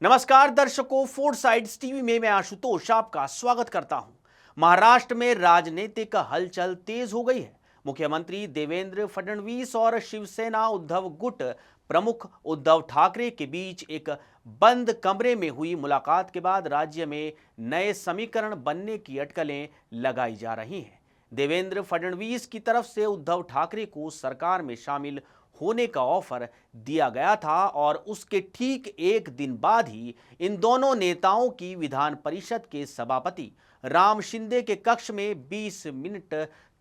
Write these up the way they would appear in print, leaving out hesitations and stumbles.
नमस्कार दर्शकों, fort sides TV में मैं आशुतोष आपका स्वागत करता हूं। महाराष्ट्र में राजनीतिक हलचल तेज हो गई है। मुख्यमंत्री देवेंद्र फडणवीस और शिवसेना उद्धव गुट प्रमुख उद्धव ठाकरे के बीच एक बंद कमरे में हुई मुलाकात के बाद राज्य में नए समीकरण बनने की अटकलें लगाई जा रही हैं। देवेंद्र फडणवीस की तरफ से उद्धव ठाकरे को सरकार में शामिल होने का ऑफर दिया गया था और उसके ठीक एक दिन बाद ही इन दोनों नेताओं की विधान परिषद के सभापति राम शिंदे के कक्ष में 20 मिनट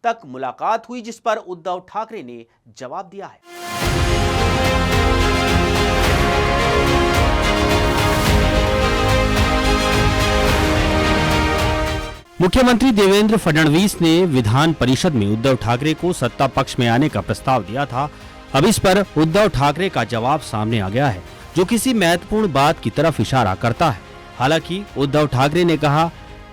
तक मुलाकात हुई, जिस पर उद्धव ठाकरे ने जवाब दिया है। मुख्यमंत्री देवेंद्र फडणवीस ने विधान परिषद में उद्धव ठाकरे को सत्ता पक्ष में आने का प्रस्ताव दिया था। अब इस पर उद्धव ठाकरे का जवाब सामने आ गया है, जो किसी महत्वपूर्ण बात की तरफ इशारा करता है। हालांकि उद्धव ठाकरे ने कहा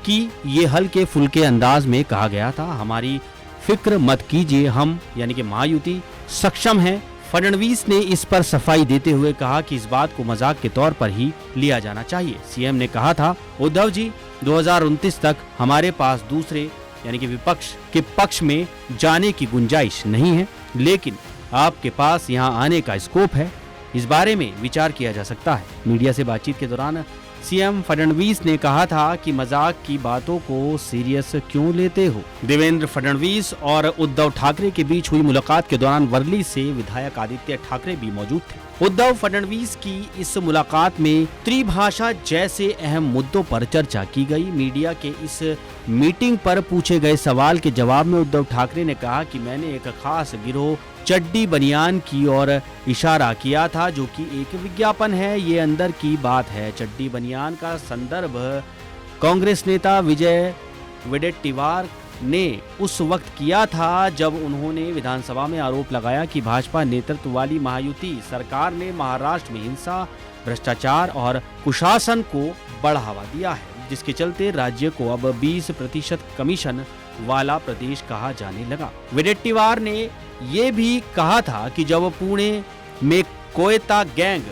कि ये हल्के फुल्के अंदाज में कहा गया था, हमारी फिक्र मत कीजिए, हम यानी कि महायुति सक्षम हैं। फडणवीस ने इस पर सफाई देते हुए कहा कि इस बात को मजाक के तौर पर ही लिया जाना चाहिए। सीएम ने कहा था, उद्धव जी 2029 तक हमारे पास दूसरे यानी कि विपक्ष के पक्ष में जाने की गुंजाइश नहीं है, लेकिन आपके पास यहां आने का स्कोप है, इस बारे में विचार किया जा सकता है। मीडिया से बातचीत के दौरान सीएम फडणवीस ने कहा था कि मजाक की बातों को सीरियस क्यों लेते हो। देवेंद्र फडणवीस और उद्धव ठाकरे के बीच हुई मुलाकात के दौरान वर्ली से विधायक आदित्य ठाकरे भी मौजूद थे। उद्धव फडणवीस की इस मुलाकात में त्रिभाषा जैसे अहम मुद्दों पर चर्चा की गई। मीडिया के इस मीटिंग पर पूछे गए सवाल के जवाब में उद्धव ठाकरे ने कहा कि मैंने एक खास गिरोह चड्डी बनियान की ओर इशारा किया था, जो कि एक विज्ञापन है, ये अंदर की बात है। चड्डी बनियान का संदर्भ कांग्रेस नेता विजय वडेट्टीवार ने उस वक्त किया था जब उन्होंने विधानसभा में आरोप लगाया कि भाजपा नेतृत्व वाली महायुति सरकार ने महाराष्ट्र में हिंसा, भ्रष्टाचार और कुशासन को बढ़ावा दिया है, जिसके चलते राज्य को अब 20% कमीशन वाला प्रदेश कहा जाने लगा। वडेट्टीवार ने ये भी कहा था कि जब पुणे में कोयता गैंग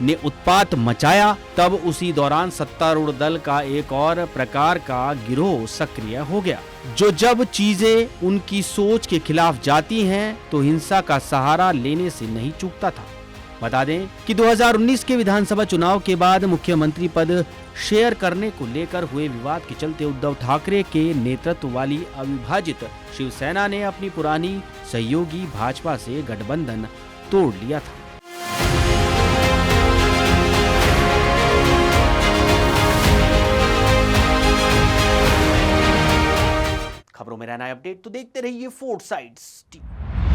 ने उत्पात मचाया, तब उसी दौरान सत्तारूढ़ दल का एक और प्रकार का गिरोह सक्रिय हो गया, जो जब चीजें उनकी सोच के खिलाफ जाती हैं तो हिंसा का सहारा लेने से नहीं चूकता था। बता दें कि 2019 के विधानसभा चुनाव के बाद मुख्यमंत्री पद शेयर करने को लेकर हुए विवाद के चलते उद्धव ठाकरे के नेतृत्व वाली अविभाजित शिवसेना ने अपनी पुरानी सहयोगी भाजपा से गठबंधन तोड़ लिया था। खबरों में रहना है अपडेट तो देखते रहिए फोर्ट साइड्स टीवी।